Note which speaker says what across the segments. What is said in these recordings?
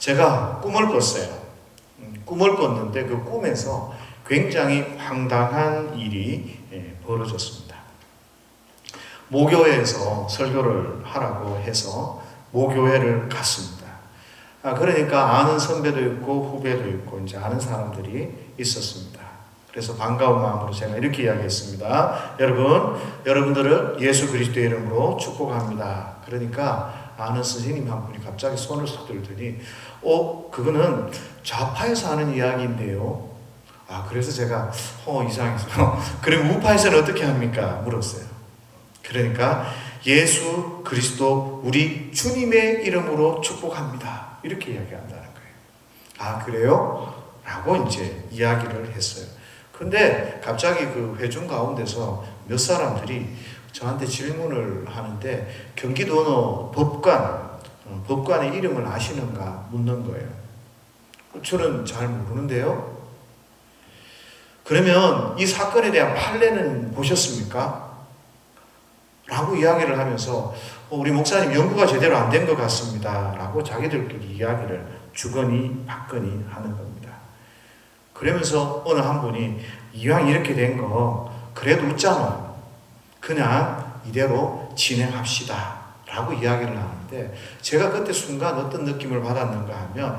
Speaker 1: 제가 꿈을 꿨어요. 꿈을 꿨는데 그 꿈에서 굉장히 황당한 일이 벌어졌습니다. 모교회에서 설교를 하라고 해서 모교회를 갔습니다. 그러니까 아는 선배도 있고 후배도 있고 이제 아는 사람들이 있었습니다. 그래서 반가운 마음으로 제가 이렇게 이야기했습니다. 여러분들을 예수 그리스도의 이름으로 축복합니다. 그러니까 아는 선생님 한 분이 갑자기 손을 쏙 들더니 그거는 좌파에서 하는 이야기인데요. 그래서 제가 이상해서 그럼 우파에서는 어떻게 합니까? 물었어요. 그러니까 예수 그리스도 우리 주님의 이름으로 축복합니다. 이렇게 이야기한다는 거예요. 그래요? 라고 이제 이야기를 했어요. 근데 갑자기 그 회중 가운데서 몇 사람들이 저한테 질문을 하는데 경기도 법관의 이름을 아시는가 묻는 거예요. 저는 잘 모르는데요. 그러면 이 사건에 대한 판례는 보셨습니까? 라고 이야기를 하면서 우리 목사님 연구가 제대로 안 된 것 같습니다. 라고 자기들끼리 이야기를 주거니 받거니 하는 겁니다. 그러면서 어느 한 분이 이왕 이렇게 된 거 그래도 있잖아. 그냥 이대로 진행합시다. 라고 이야기를 하는데 제가 그때 순간 어떤 느낌을 받았는가 하면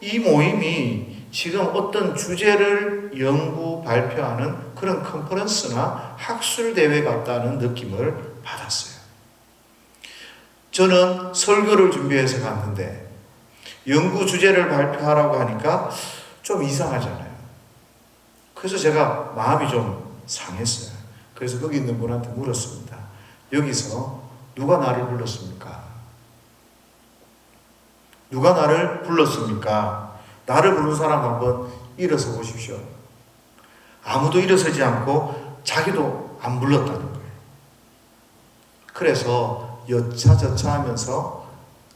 Speaker 1: 이 모임이 지금 어떤 주제를 연구 발표하는 그런 컨퍼런스나 학술대회 같다는 느낌을 받았어요. 저는 설교를 준비해서 갔는데 연구 주제를 발표하라고 하니까 좀 이상하잖아요. 그래서 제가 마음이 좀 상했어요. 그래서 거기 있는 분한테 물었습니다. 여기서 누가 나를 불렀습니까? 누가 나를 불렀습니까? 나를 부른 사람 한번 일어서 보십시오. 아무도 일어서지 않고 자기도 안 불렀다는 거예요. 그래서 여차저차 하면서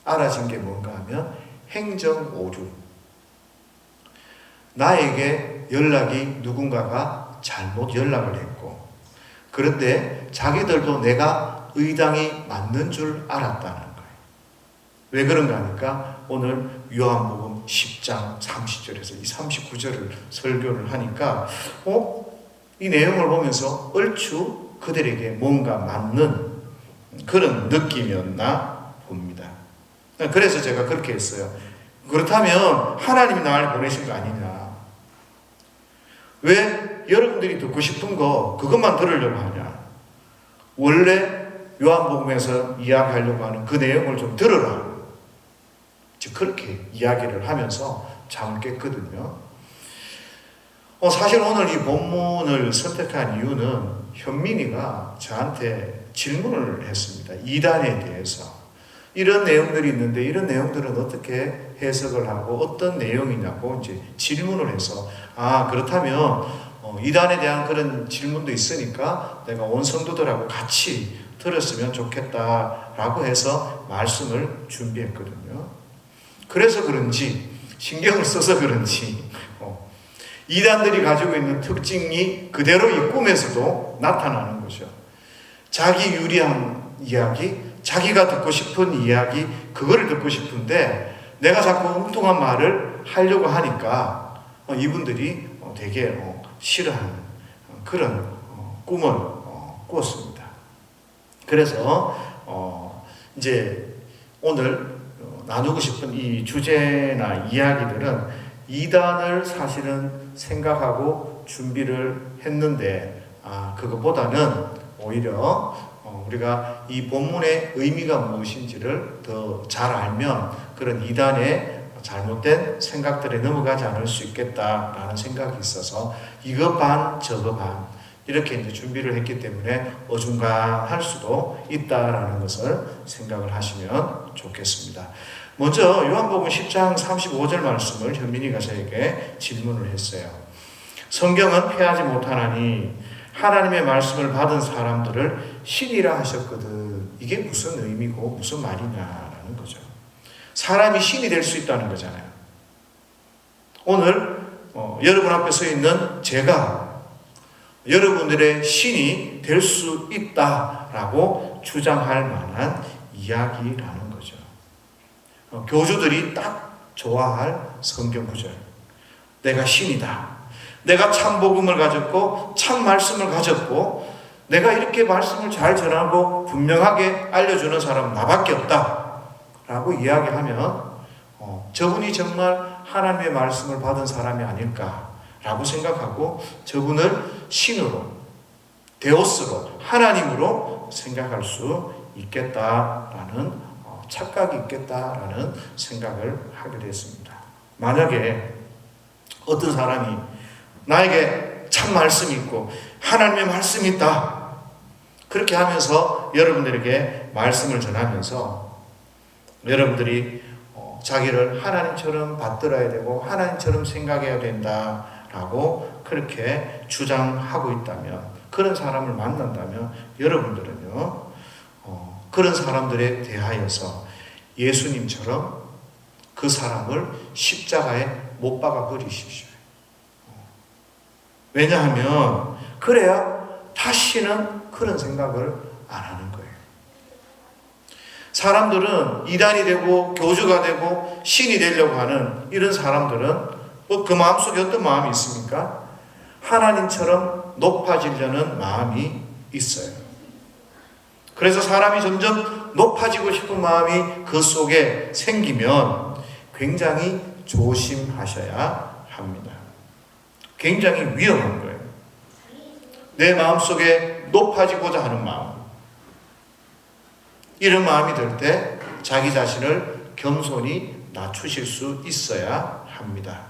Speaker 1: 알아진 게 뭔가 하면 행정오류. 나에게 누군가가 잘못 연락을 했고, 그런데 자기들도 내가 의당이 맞는 줄 알았다는 거예요. 왜 그런가 하니까 오늘 요한복음 10장 30절에서 이 39절을 설교를 하니까 이 내용을 보면서 얼추 그들에게 뭔가 맞는 그런 느낌이었나 봅니다. 그래서 제가 그렇게 했어요. 그렇다면 하나님이 나를 보내신 거 아니냐? 왜 여러분들이 듣고 싶은 거 그것만 들으려고 하냐? 원래 요한복음에서 이야기하려고 하는 그 내용을 좀 들으라. 즉 그렇게 이야기를 하면서 잠을 깼거든요. 사실 오늘 이 본문을 선택한 이유는 현민이가 저한테 질문을 했습니다. 이단에 대해서. 이런 내용들이 있는데 이런 내용들은 어떻게 해석을 하고 어떤 내용이냐고 이제 질문을 해서 그렇다면 이단에 대한 그런 질문도 있으니까 내가 온 성도들하고 같이 들었으면 좋겠다라고 해서 말씀을 준비했거든요. 그래서 그런지 신경을 써서 그런지 이단들이 가지고 있는 특징이 그대로 이 꿈에서도 나타나는 거죠. 자기 유리한 이야기, 자기가 듣고 싶은 이야기, 그거를 듣고 싶은데 내가 자꾸 엉뚱한 말을 하려고 하니까 이분들이 되게 싫어하는 그런 꿈을 꾸었습니다. 그래서 이제 오늘 나누고 싶은 이 주제나 이야기들은 이단을 사실은 생각하고 준비를 했는데 그것보다는 오히려 우리가 이 본문의 의미가 무엇인지를 더 잘 알면 그런 이단의 잘못된 생각들에 넘어가지 않을 수 있겠다라는 생각이 있어서 이거 반 저거 반 이렇게 이제 준비를 했기 때문에 어중간할 수도 있다라는 것을 생각을 하시면 좋겠습니다. 먼저 요한복음 10장 35절 말씀을 현민이가 저에게 질문을 했어요. 성경은 패하지 못하나니 하나님의 말씀을 받은 사람들을 신이라 하셨거든. 이게 무슨 의미고 무슨 말이냐라는 거죠. 사람이 신이 될 수 있다는 거잖아요. 오늘 여러분 앞에 서 있는 제가 여러분들의 신이 될 수 있다라고 주장할 만한 이야기라는 거죠. 교주들이 딱 좋아할 성경 구절. 내가 신이다. 내가 참 복음을 가졌고 참 말씀을 가졌고 내가 이렇게 말씀을 잘 전하고 분명하게 알려주는 사람은 나밖에 없다 라고 이야기하면 저분이 정말 하나님의 말씀을 받은 사람이 아닐까라고 생각하고 저분을 신으로, 데오스로, 하나님으로 생각할 수 있겠다라는 착각이 있겠다라는 생각을 하게 됐습니다. 만약에 어떤 사람이 나에게 참 말씀이 있고 하나님의 말씀이 있다 그렇게 하면서 여러분들에게 말씀을 전하면서 여러분들이 자기를 하나님처럼 받들어야 되고 하나님처럼 생각해야 된다라고 그렇게 주장하고 있다면, 그런 사람을 만난다면 여러분들은요 그런 사람들에 대하여서 예수님처럼 그 사람을 십자가에 못 박아 버리십시오. 왜냐하면 그래야 다시는 그런 생각을 안 하는 거예요. 사람들은 이단이 되고 교주가 되고 신이 되려고 하는 이런 사람들은 그 마음속에 어떤 마음이 있습니까? 하나님처럼 높아지려는 마음이 있어요. 그래서 사람이 점점 높아지고 싶은 마음이 그 속에 생기면 굉장히 조심하셔야 합니다. 굉장히 위험한 거예요. 내 마음속에 높아지고자 하는 마음, 이런 마음이 들 때 자기 자신을 겸손히 낮추실 수 있어야 합니다.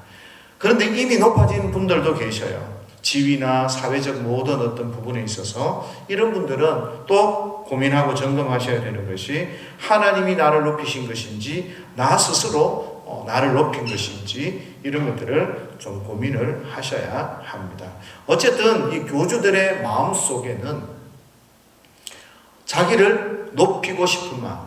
Speaker 1: 그런데 이미 높아진 분들도 계셔요. 지위나 사회적 모든 어떤 부분에 있어서 이런 분들은 또 고민하고 점검하셔야 되는 것이 하나님이 나를 높이신 것인지 나 스스로 나를 높인 것인지 이런 것들을 좀 고민을 하셔야 합니다. 어쨌든 이 교주들의 마음속에는 자기를 높이고 싶은 마음,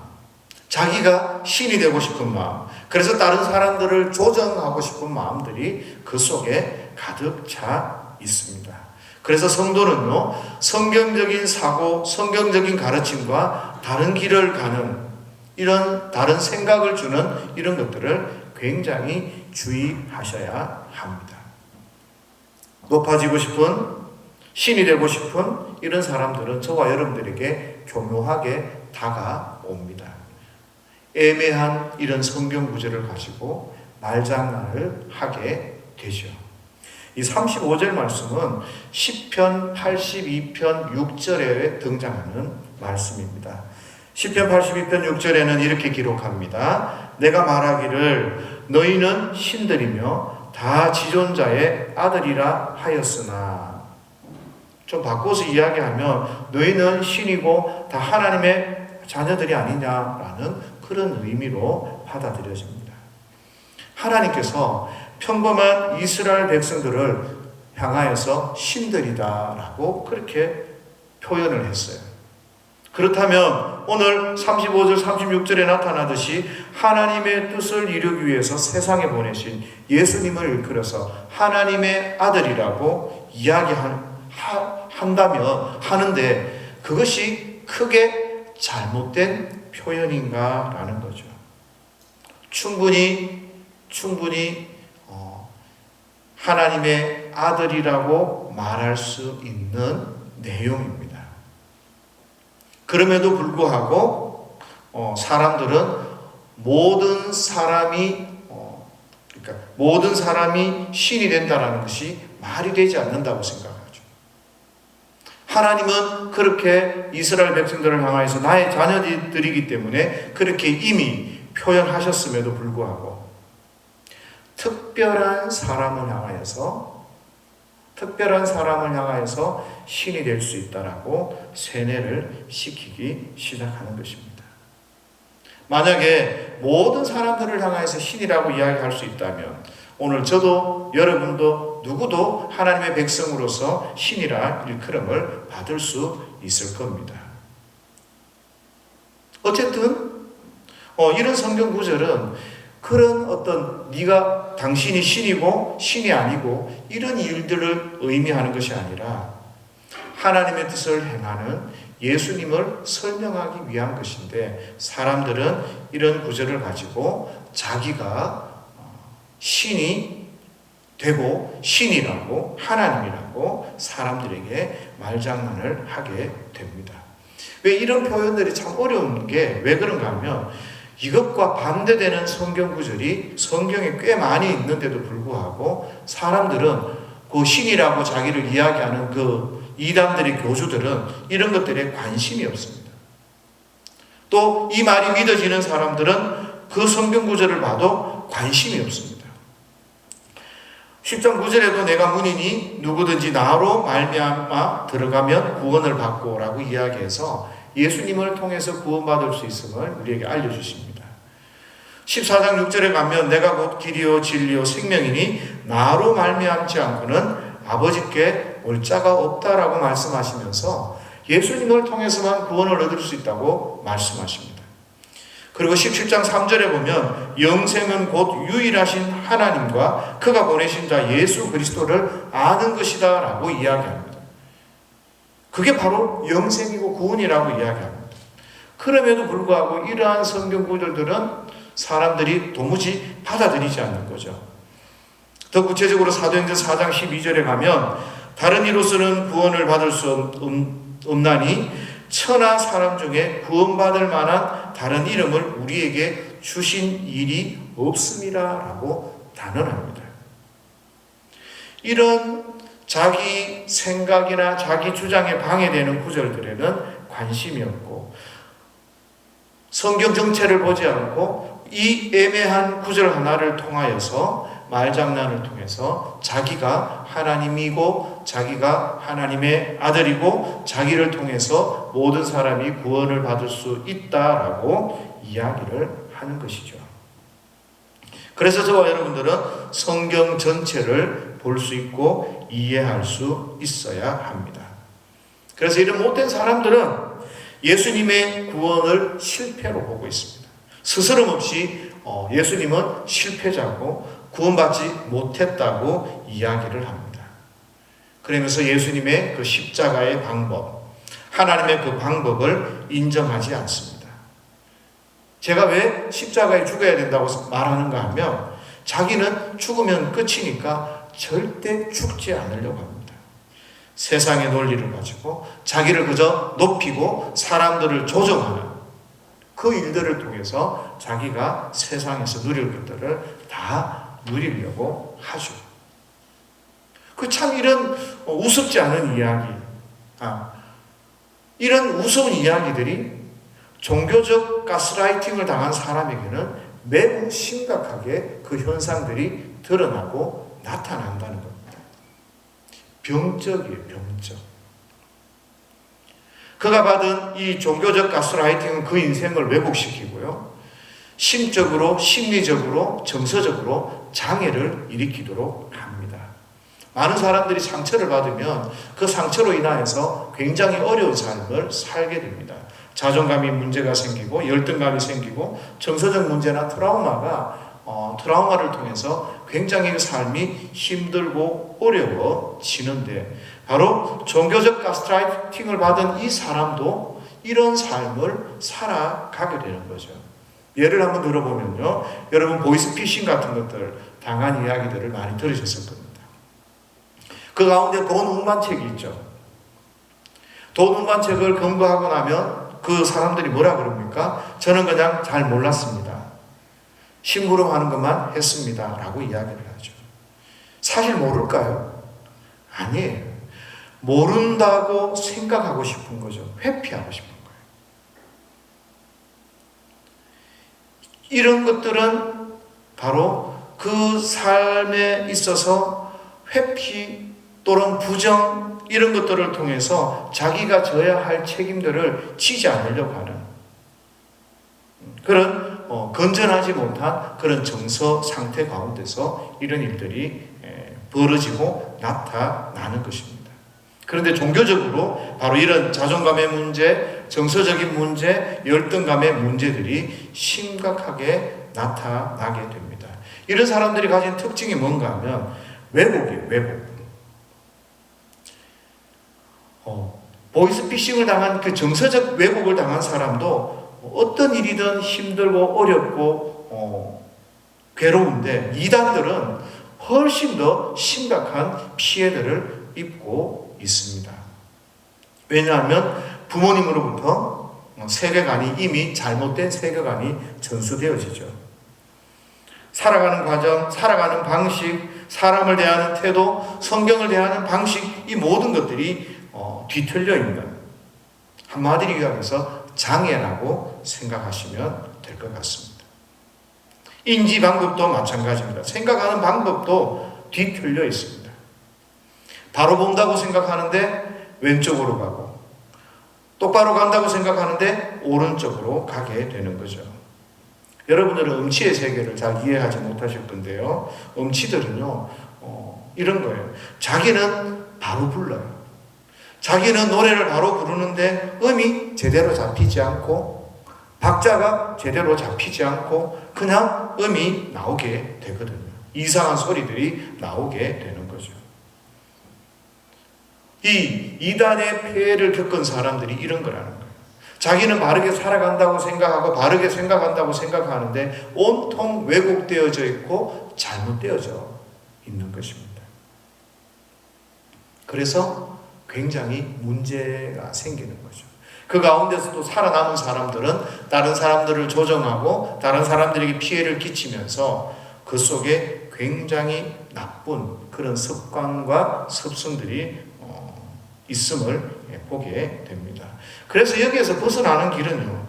Speaker 1: 자기가 신이 되고 싶은 마음, 그래서 다른 사람들을 조정하고 싶은 마음들이 그 속에 가득 차 있습니다. 그래서 성도는요, 성경적인 사고, 성경적인 가르침과 다른 길을 가는 이런 다른 생각을 주는 이런 것들을 굉장히 주의하셔야 합니다. 높아지고 싶은, 신이 되고 싶은 이런 사람들은 저와 여러분들에게 교묘하게 다가옵니다. 애매한 이런 성경 구절을 가지고 말장난을 하게 되죠. 이 35절 말씀은 시편 82편 6절에 등장하는 말씀입니다. 시편 82편 6절에는 이렇게 기록합니다. 내가 말하기를 너희는 신들이며 다 지존자의 아들이라 하였으나, 좀 바꿔서 이야기하면 너희는 신이고 다 하나님의 자녀들이 아니냐라는 그런 의미로 받아들여집니다. 하나님께서 평범한 이스라엘 백성들을 향하여서 신들이다라고 그렇게 표현을 했어요. 그렇다면 오늘 35절 36절에 나타나듯이 하나님의 뜻을 이루기 위해서 세상에 보내신 예수님을 일컬어서 하나님의 아들이라고 이야기한다면 하는데 그것이 크게 잘못된 표현인가라는 거죠. 충분히 하나님의 아들이라고 말할 수 있는 내용입니다. 그럼에도 불구하고 사람들은 모든 사람이 신이 된다는 것이 말이 되지 않는다고 생각하죠. 하나님은 그렇게 이스라엘 백성들을 향하여서 나의 자녀들이기 때문에 그렇게 이미 표현하셨음에도 불구하고 특별한 사람을 향하여서 신이 될 수 있다라고 세뇌를 시키기 시작하는 것입니다. 만약에 모든 사람들을 향하여서 신이라고 이야기할 수 있다면 오늘 저도 여러분도 누구도 하나님의 백성으로서 신이라 일컬음을 받을 수 있을 겁니다. 어쨌든 이런 성경 구절은 그런 어떤 당신이 신이고 신이 아니고 이런 일들을 의미하는 것이 아니라 하나님의 뜻을 행하는 예수님을 설명하기 위한 것인데, 사람들은 이런 구절을 가지고 자기가 신이 되고 신이라고 하나님이라고 사람들에게 말장난을 하게 됩니다. 왜 이런 표현들이 참 어려운 게 왜 그런가 하면 이것과 반대되는 성경 구절이 성경에 꽤 많이 있는데도 불구하고 사람들은 그 신이라고 자기를 이야기하는 그 이단들의 교주들은 이런 것들에 관심이 없습니다. 또 이 말이 믿어지는 사람들은 그 성경 구절을 봐도 관심이 없습니다. 10장 9절에도 내가 문이니 누구든지 나로 말미암아 들어가면 구원을 받고 라고 이야기해서 예수님을 통해서 구원받을 수 있음을 우리에게 알려주십니다. 14장 6절에 가면 내가 곧 길이요 진리요 생명이니 나로 말미암지 않고는 아버지께 올 자가 없다라고 말씀하시면서 예수님을 통해서만 구원을 얻을 수 있다고 말씀하십니다. 그리고 17장 3절에 보면 영생은 곧 유일하신 하나님과 그가 보내신 자 예수 그리스도를 아는 것이다 라고 이야기합니다. 그게 바로 영생이고 구원이라고 이야기합니다. 그럼에도 불구하고 이러한 성경 구절들은 사람들이 도무지 받아들이지 않는 거죠. 더 구체적으로 사도행전 4장 12절에 가면 다른 이로서는 구원을 받을 수 없나니 천하 사람 중에 구원받을 만한 다른 이름을 우리에게 주신 일이 없음이라 라고 단언합니다. 이런 자기 생각이나 자기 주장에 방해되는 구절들에는 관심이 없고 성경 정체를 보지 않고 이 애매한 구절 하나를 통하여서 말장난을 통해서 자기가 하나님이고 자기가 하나님의 아들이고 자기를 통해서 모든 사람이 구원을 받을 수 있다라고 이야기를 하는 것이죠. 그래서 저와 여러분들은 성경 전체를 볼 수 있고 이해할 수 있어야 합니다. 그래서 이런 못된 사람들은 예수님의 구원을 실패로 보고 있습니다. 스스럼 없이 예수님은 실패자고 구원받지 못했다고 이야기를 합니다. 그러면서 예수님의 그 십자가의 방법, 하나님의 그 방법을 인정하지 않습니다. 제가 왜 십자가에 죽어야 된다고 말하는가 하면 자기는 죽으면 끝이니까 절대 죽지 않으려고 합니다. 세상의 논리를 가지고 자기를 그저 높이고 사람들을 조정하는 그 일들을 통해서 자기가 세상에서 누릴 것들을 다 누리려고 하죠. 그 참 이런 우습지 않은 이야기, 이런 우스운 이야기들이 종교적 가스라이팅을 당한 사람에게는 매우 심각하게 그 현상들이 드러나고 나타난다는 겁니다. 병적이에요, 병적. 그가 받은 이 종교적 가스라이팅은 그 인생을 왜곡시키고요. 심적으로, 심리적으로, 정서적으로 장애를 일으키도록 합니다. 많은 사람들이 상처를 받으면 그 상처로 인하여서 굉장히 어려운 삶을 살게 됩니다. 자존감이 문제가 생기고 열등감이 생기고 정서적 문제나 트라우마를 통해서 굉장히 삶이 힘들고 어려워지는데 바로 종교적 가스라이팅을 받은 이 사람도 이런 삶을 살아가게 되는 거죠. 예를 한번 들어보면요. 여러분 보이스피싱 같은 것들 당한 이야기들을 많이 들으셨을 겁니다. 그 가운데 돈 운반책이 있죠. 돈 운반책을 검거하고 나면 그 사람들이 뭐라 그럽니까? 저는 그냥 잘 몰랐습니다. 심부름하는 것만 했습니다. 라고 이야기를 하죠. 사실 모를까요? 아니에요. 모른다고 생각하고 싶은 거죠. 회피하고 싶은 거예요. 이런 것들은 바로 그 삶에 있어서 회피 또는 부정 이런 것들을 통해서 자기가 져야 할 책임들을 지지 않으려고 하는 그런 건전하지 못한 그런 정서 상태 가운데서 이런 일들이 벌어지고 나타나는 것입니다. 그런데 종교적으로 바로 이런 자존감의 문제, 정서적인 문제, 열등감의 문제들이 심각하게 나타나게 됩니다. 이런 사람들이 가진 특징이 뭔가 하면 왜곡이에요, 왜곡. 보이스피싱을 당한 그 정서적 왜곡을 당한 사람도 어떤 일이든 힘들고 어렵고 괴로운데 이단들은 훨씬 더 심각한 피해들을 입고 있습니다. 왜냐하면 부모님으로부터 세계관이 이미 잘못된 세계관이 전수되어지죠. 살아가는 과정, 살아가는 방식, 사람을 대하는 태도, 성경을 대하는 방식, 이 모든 것들이 뒤틀려 있는, 한마디로 이야기해서 장애라고 생각하시면 될 것 같습니다. 인지 방법도 마찬가지입니다. 생각하는 방법도 뒤틀려 있습니다. 바로 본다고 생각하는데 왼쪽으로 가고, 똑바로 간다고 생각하는데 오른쪽으로 가게 되는 거죠. 여러분들은 음치의 세계를 잘 이해하지 못하실 건데요. 음치들은요, 이런 거예요. 자기는 바로 불러요. 자기는 노래를 바로 부르는데 음이 제대로 잡히지 않고, 박자가 제대로 잡히지 않고, 그냥 음이 나오게 되거든요. 이상한 소리들이 나오게 되는 거죠. 이 이단의 폐해를 겪은 사람들이 이런 거라는 거예요. 자기는 바르게 살아간다고 생각하고 바르게 생각한다고 생각하는데 온통 왜곡되어져 있고 잘못되어져 있는 것입니다. 그래서 굉장히 문제가 생기는 거죠. 그 가운데서도 살아남은 사람들은 다른 사람들을 조정하고 다른 사람들에게 피해를 끼치면서 그 속에 굉장히 나쁜 그런 습관과 습성들이 있음을 보게 됩니다. 그래서 여기에서 벗어나는 길은요,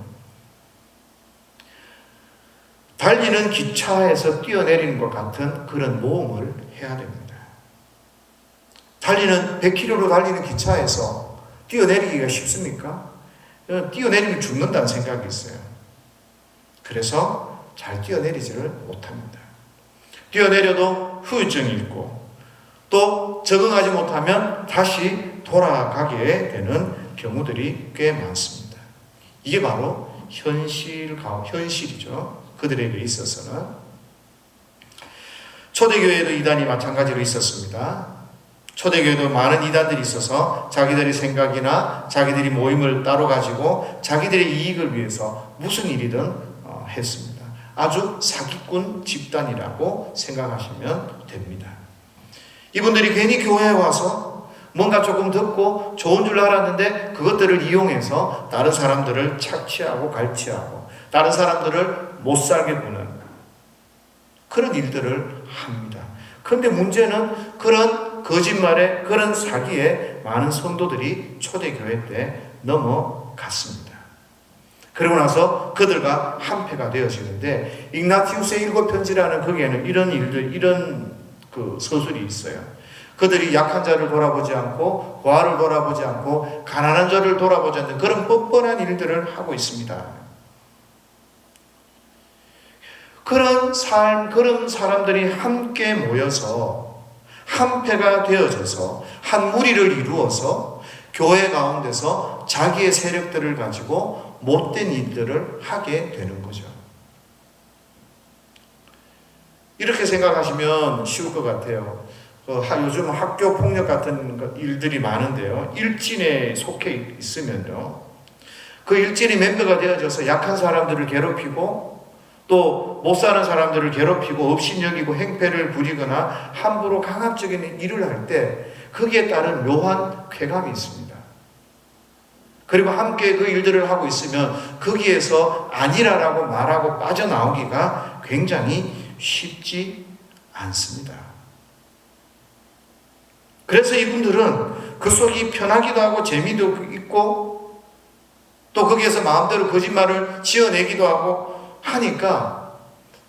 Speaker 1: 달리는 기차에서 뛰어내리는 것 같은 그런 모험을 해야 됩니다. 달리는 100km로 달리는 기차에서 뛰어내리기가 쉽습니까? 뛰어내리면 죽는다는 생각이 있어요. 그래서 잘 뛰어내리지를 못합니다. 뛰어내려도 후유증이 있고 또 적응하지 못하면 다시 돌아가게 되는 경우들이 꽤 많습니다. 이게 바로 현실이죠. 그들에게 있어서는. 초대교회도 이단이 마찬가지로 있었습니다. 초대교회도 많은 이단들이 있어서 자기들의 생각이나 자기들이 모임을 따로 가지고 자기들의 이익을 위해서 무슨 일이든 했습니다. 아주 사기꾼 집단이라고 생각하시면 됩니다. 이분들이 괜히 교회에 와서 뭔가 조금 듣고 좋은 줄 알았는데 그것들을 이용해서 다른 사람들을 착취하고 갈취하고 다른 사람들을 못 살게 구는 그런 일들을 합니다. 그런데 문제는 그런 거짓말에 그런 사기에 많은 성도들이 초대교회 때 넘어갔습니다. 그러고 나서 그들과 한패가 되어지는데 igna티우스의 7편지라는 거기에는 이런 일들, 이런 그 서술이 있어요. 그들이 약한 자를 돌아보지 않고 고아를 돌아보지 않고 가난한 자를 돌아보지 않는 그런 뻔뻔한 일들을 하고 있습니다. 그런 삶, 그런 사람들이 함께 모여서 한패가 되어져서 한 무리를 이루어서 교회 가운데서 자기의 세력들을 가지고 못된 일들을 하게 되는 거죠. 이렇게 생각하시면 쉬울 것 같아요. 요즘 학교 폭력 같은 일들이 많은데요. 일진에 속해 있으면요. 그 일진이 멤버가 되어져서 약한 사람들을 괴롭히고 또 못 사는 사람들을 괴롭히고 업신여기고 행패를 부리거나 함부로 강압적인 일을 할 때 거기에 따른 묘한 쾌감이 있습니다. 그리고 함께 그 일들을 하고 있으면 거기에서 아니라라고 말하고 빠져나오기가 굉장히 쉽지 않습니다. 그래서 이분들은 그 속이 편하기도 하고 재미도 있고 또 거기에서 마음대로 거짓말을 지어내기도 하고 하니까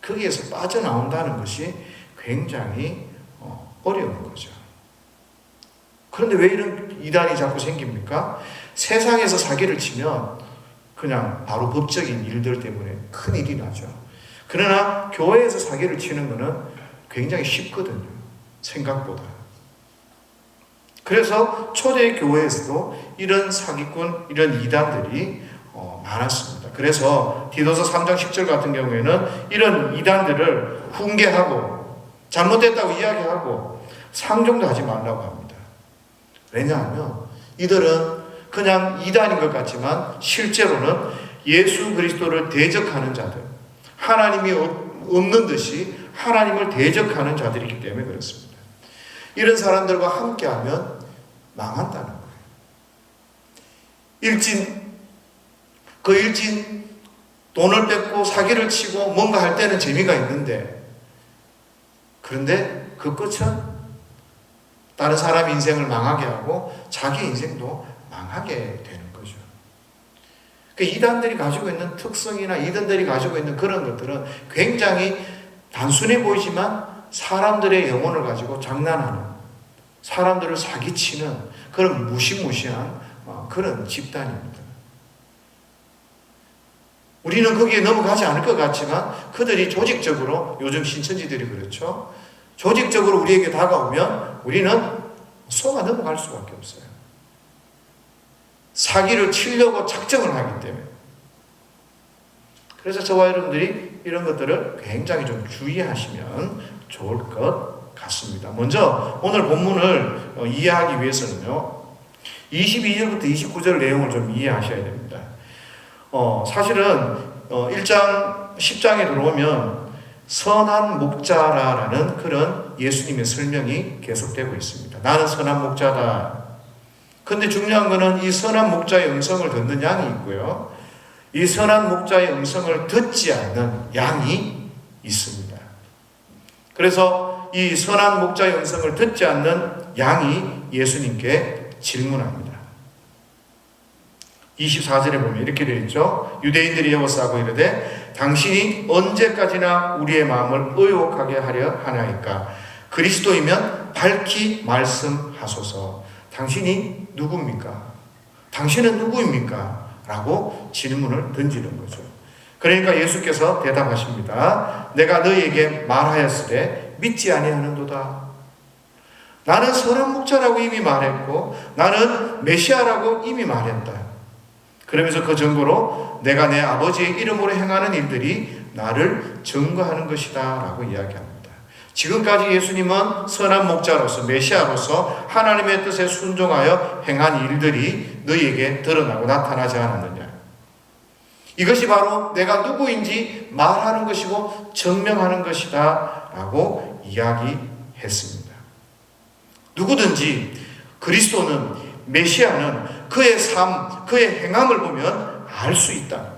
Speaker 1: 거기에서 빠져나온다는 것이 굉장히 어려운 거죠. 그런데 왜 이런 이단이 자꾸 생깁니까? 세상에서 사기를 치면 그냥 바로 법적인 일들 때문에 큰일이 나죠. 그러나 교회에서 사기를 치는 것은 굉장히 쉽거든요. 생각보다. 그래서 초대교회에서도 이런 사기꾼, 이런 이단들이 많았습니다. 그래서 디도서 3장 10절 같은 경우에는 이런 이단들을 훈계하고 잘못됐다고 이야기하고 상종도 하지 말라고 합니다. 왜냐하면 이들은 그냥 이단인 것 같지만 실제로는 예수 그리스도를 대적하는 자들, 하나님이 없는 듯이 하나님을 대적하는 자들이기 때문에 그렇습니다. 이런 사람들과 함께하면 망한다는 거예요. 그 일진 돈을 뺏고 사기를 치고 뭔가 할 때는 재미가 있는데, 그런데 그 끝은 다른 사람 인생을 망하게 하고 자기 인생도 망하게 되는 거죠. 그 이단들이 가지고 있는 특성이나 이단들이 가지고 있는 그런 것들은 굉장히 단순해 보이지만 사람들의 영혼을 가지고 장난하는, 사람들을 사기치는 그런 무시무시한 그런 집단입니다. 우리는 거기에 넘어가지 않을 것 같지만 그들이 조직적으로, 요즘 신천지들이 그렇죠, 조직적으로 우리에게 다가오면 우리는 속아 넘어갈 수밖에 없어요. 사기를 치려고 작정을 하기 때문에. 그래서 저와 여러분들이 이런 것들을 굉장히 좀 주의하시면 좋을 것 같습니다. 먼저 오늘 본문을 이해하기 위해서는요, 22절부터 29절 내용을 좀 이해하셔야 됩니다. 사실은 1장, 10장에 들어오면 선한 목자라는 그런 예수님의 설명이 계속되고 있습니다. 나는 선한 목자다. 근데 중요한 것은 이 선한 목자의 음성을 듣는 양이 있고요, 이 선한 목자의 음성을 듣지 않는 양이 있습니다. 그래서 이 선한 목자의 음성을 듣지 않는 양이 예수님께 질문합니다. 24절에 보면 이렇게 되어 있죠. 유대인들이 여호사하고 이르되 당신이 언제까지나 우리의 마음을 의혹하게 하려 하나이까? 그리스도이면 밝히 말씀하소서. 당신이 누굽니까? 당신은 누구입니까? 라고 질문을 던지는 거죠. 그러니까 예수께서 대답하십니다. 내가 너희에게 말하였으되 믿지 아니하는도다. 나는 선한 목자라고 이미 말했고 나는 메시아라고 이미 말했다. 그러면서 그 증거로 내가 내 아버지의 이름으로 행하는 일들이 나를 증거하는 것이다 라고 이야기합니다. 지금까지 예수님은 선한 목자로서, 메시아로서 하나님의 뜻에 순종하여 행한 일들이 너희에게 드러나고 나타나지 않았느냐. 이것이 바로 내가 누구인지 말하는 것이고 증명하는 것이다 라고 이야기했습니다. 누구든지 그리스도는, 메시아는 그의 삶, 그의 행함을 보면 알 수 있다.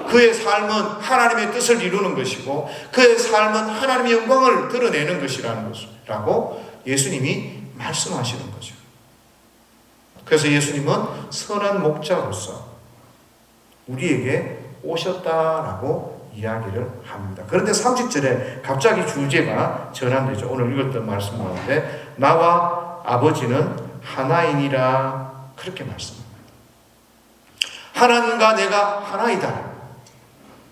Speaker 1: 그의 삶은 하나님의 뜻을 이루는 것이고 그의 삶은 하나님의 영광을 드러내는 것이라는 것이라고 예수님이 말씀하시는 거죠. 그래서 예수님은 선한 목자로서 우리에게 오셨다라고 이야기를 합니다. 그런데 30절에 갑자기 주제가 전환되죠. 오늘 읽었던 말씀 가운데 나와 아버지는 하나이니라 그렇게 말씀합니다. 하나님과 내가 하나이다.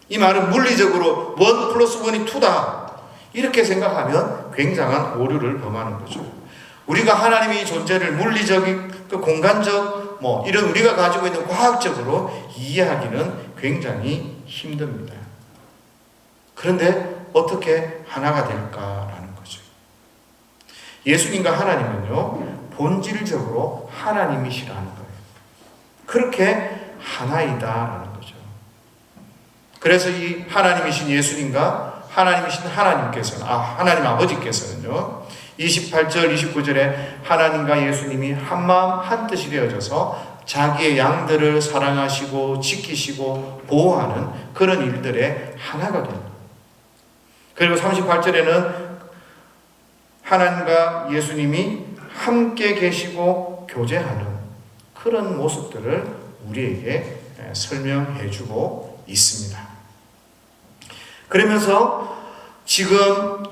Speaker 1: 이 말은 물리적으로 1+1이 2다. 이렇게 생각하면 굉장한 오류를 범하는 거죠. 우리가 하나님의 존재를 물리적인, 공간적, 이런 우리가 가지고 있는 과학적으로 이해하기는 굉장히 힘듭니다. 그런데 어떻게 하나가 될까라는 거죠. 예수님과 하나님은요, 본질적으로 하나님이시라는 거예요. 그렇게 하나이다라는 거죠. 그래서 이 하나님이신 예수님과 하나님이신 하나님께서는, 하나님 아버지께서는요, 28절, 29절에 하나님과 예수님이 한 마음 한 뜻이 되어져서 자기의 양들을 사랑하시고 지키시고 보호하는 그런 일들에 하나가 됩니다. 그리고 38절에는 하나님과 예수님이 함께 계시고 교제하는 그런 모습들을 우리에게 설명해 주고 있습니다. 그러면서 지금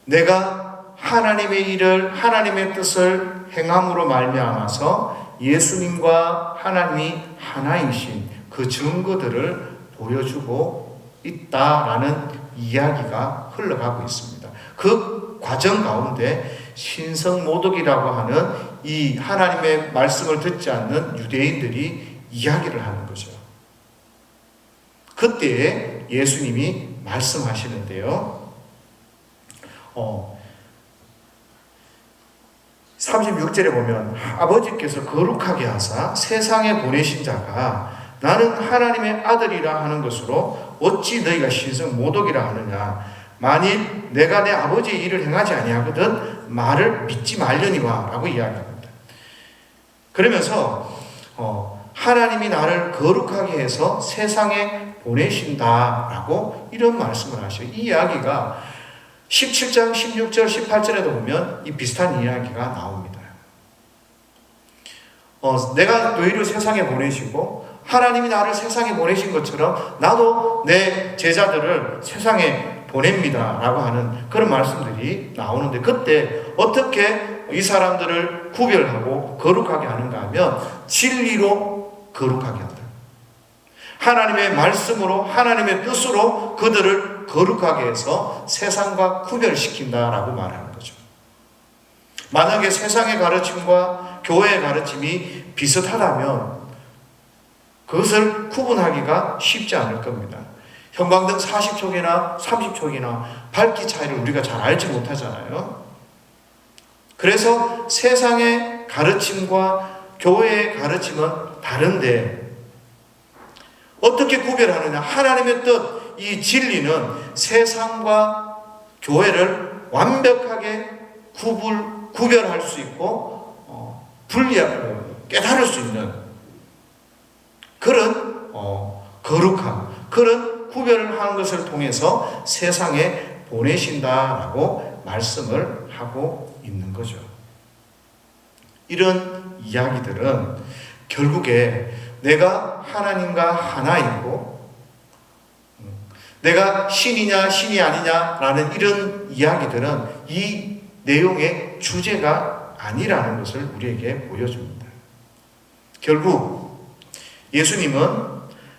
Speaker 1: 내가 하나님의 일을, 하나님의 뜻을 행함으로 말미암아서 예수님과 하나님이 하나이신 그 증거들을 보여주고 있다라는 이야기가 흘러가고 있습니다. 그 과정 가운데 신성모독이라고 하는 이 하나님의 말씀을 듣지 않는 유대인들이 이야기를 하는 거죠. 그때에 예수님이 말씀하시는데요. 36절에 보면 아버지께서 거룩하게 하사 세상에 보내신 자가 나는 하나님의 아들이라 하는 것으로 어찌 너희가 신성모독이라 하느냐. 만일 내가 내 아버지의 일을 행하지 아니하거든 말을 믿지 말려니와 라고 이야기합니다. 그러면서 하나님이 나를 거룩하게 해서 세상에 보내신다라고 이런 말씀을 하셔요. 이 이야기가 17장 16절 18절에도 보면 이 비슷한 이야기가 나옵니다. 내가 너희를 세상에 보내시고 하나님이 나를 세상에 보내신 것처럼 나도 내 제자들을 세상에 보냅니다 라고 하는 그런 말씀들이 나오는데, 그때 어떻게 이 사람들을 구별하고 거룩하게 하는가 하면 진리로 거룩하게 한다. 하나님의 말씀으로 하나님의 뜻으로 그들을 거룩하게 해서 세상과 구별시킨다라고 말하는 거죠. 만약에 세상의 가르침과 교회의 가르침이 비슷하다면 그것을 구분하기가 쉽지 않을 겁니다. 형광등 40촉이나 30촉이나 밝기 차이를 우리가 잘 알지 못하잖아요. 그래서 세상의 가르침과 교회의 가르침은 다른데 어떻게 구별하느냐? 하나님의 뜻, 이 진리는 세상과 교회를 완벽하게 구별할 수 있고 깨달을 수 있는 그런 거룩함, 그런 구별을 하는 것을 통해서 세상에 보내신다라고 말씀을 하고 있는 거죠. 이런 이야기들은 결국에 내가 하나님과 하나이고 내가 신이냐 신이 아니냐라는 이런 이야기들은 이 내용의 주제가 아니라는 것을 우리에게 보여줍니다. 결국 예수님은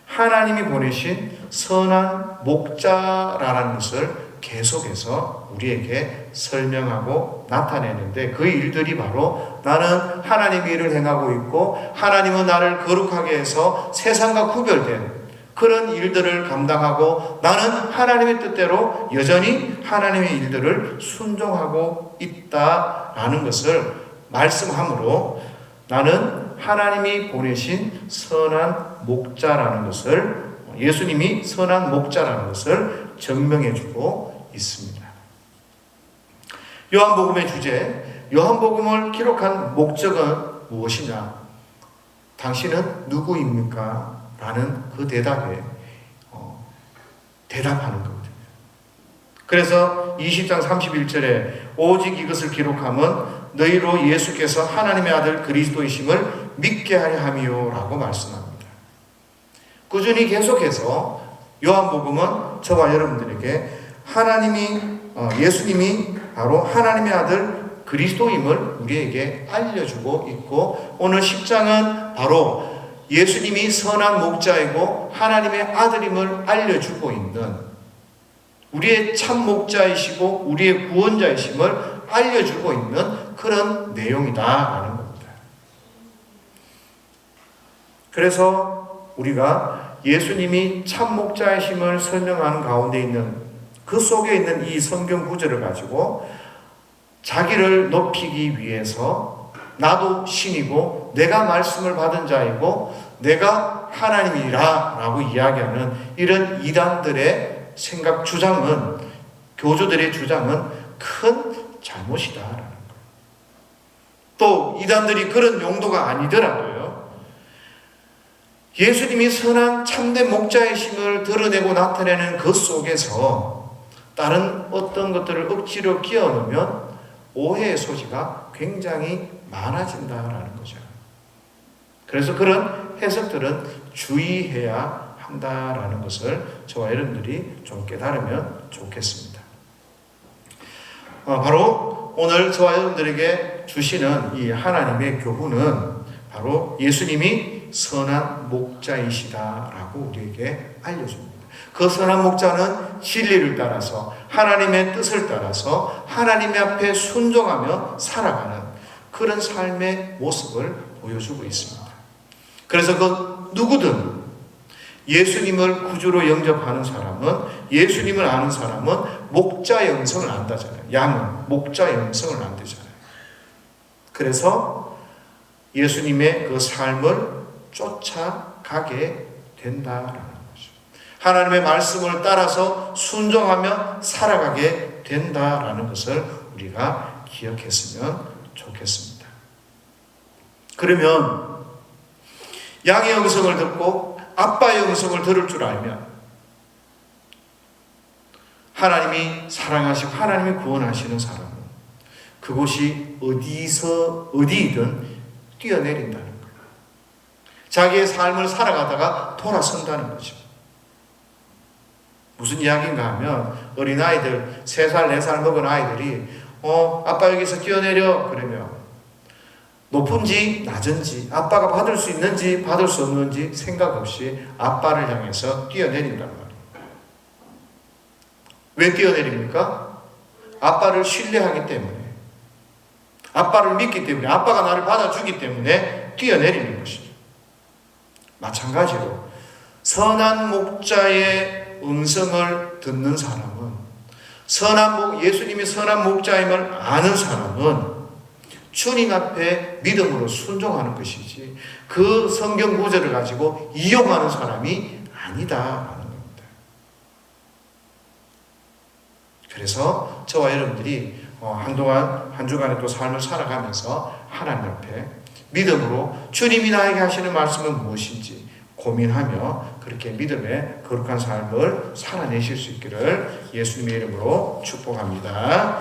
Speaker 1: 하나님이 보내신 선한 목자라는 것을 계속해서 우리에게 설명하고 나타내는데, 그 일들이 바로 나는 하나님의 일을 행하고 있고 하나님은 나를 거룩하게 해서 세상과 구별된 그런 일들을 감당하고 나는 하나님의 뜻대로 여전히 하나님의 일들을 순종하고 있다라는 것을 말씀하므로 나는 하나님이 보내신 선한 목자라는 것을, 예수님이 선한 목자라는 것을 증명해주고 있습니다. 요한복음의 주제, 요한복음을 기록한 목적은 무엇이냐? 당신은 누구입니까? 라는 그 대답에 대답하는 거거든요. 그래서 20장 31절에 오직 이것을 기록함은 너희로 예수께서 하나님의 아들 그리스도이심을 믿게 하려 함이요 라고 말씀합니다. 꾸준히 계속해서 요한복음은 저와 여러분들에게 예수님이 바로 하나님의 아들 그리스도임을 우리에게 알려주고 있고, 오늘 10장은 바로 예수님이 선한 목자이고 하나님의 아들임을 알려주고 있는, 우리의 참 목자이시고 우리의 구원자이심을 알려주고 있는 그런 내용이다라는 겁니다. 그래서 우리가 예수님이 참 목자이심을 설명하는 가운데 있는 그 속에 있는 이 성경 구절을 가지고 자기를 높이기 위해서 나도 신이고 내가 말씀을 받은 자이고 내가 하나님이라 라고 이야기하는 이런 이단들의 생각 주장은, 교주들의 주장은 큰 잘못이다라는 거예요. 또 이단들이 그런 용도가 아니더라도요, 예수님이 선한 참된 목자이심을 드러내고 나타내는 그 속에서 다른 어떤 것들을 억지로 끼워 넣으면 오해의 소지가 굉장히 많아진다라는 거죠. 그래서 그런 해석들은 주의해야 한다라는 것을 저와 여러분들이 좀 깨달으면 좋겠습니다. 바로 오늘 저와 여러분들에게 주시는 이 하나님의 교훈은 바로 예수님이 선한 목자이시다라고 우리에게 알려줍니다. 그 선한 목자는 진리를 따라서 하나님의 뜻을 따라서 하나님 앞에 순종하며 살아가는 그런 삶의 모습을 보여주고 있습니다. 그래서 그 누구든 예수님을 구주로 영접하는 사람은, 예수님을 아는 사람은 목자의 음성을 안다잖아요. 양은 목자의 음성을 안다잖아요. 그래서 예수님의 그 삶을 쫓아가게 된다라는 거죠. 하나님의 말씀을 따라서 순종하며 살아가게 된다라는 것을 우리가 기억했으면 좋겠습니다. 그러면 양의 음성을 듣고 아빠의 음성을 들을 줄 알면 하나님이 사랑하시고 하나님이 구원하시는 사람은 그곳이 어디이든 뛰어내린다는 거예요. 자기의 삶을 살아가다가 돌아선다는 거죠. 무슨 이야기인가 하면 어린아이들 3살, 4살 먹은 아이들이 아빠 여기서 뛰어내려 그러면 높은지 낮은지 아빠가 받을 수 있는지 받을 수 없는지 생각 없이 아빠를 향해서 뛰어내린단 말이에요. 왜 뛰어내립니까? 아빠를 신뢰하기 때문에, 아빠를 믿기 때문에, 아빠가 나를 받아주기 때문에 뛰어내리는 것이죠. 마찬가지로 선한 목자의 음성을 듣는 사람은, 예수님이 선한 목자임을 아는 사람은 주님 앞에 믿음으로 순종하는 것이지 그 성경 구절을 가지고 이용하는 사람이 아니다라는 겁니다. 그래서 저와 여러분들이 한동안 한 주간의 또 삶을 살아가면서 하나님 앞에 믿음으로 주님이 나에게 하시는 말씀은 무엇인지 고민하며 그렇게 믿음의 거룩한 삶을 살아내실 수 있기를 예수님의 이름으로 축복합니다.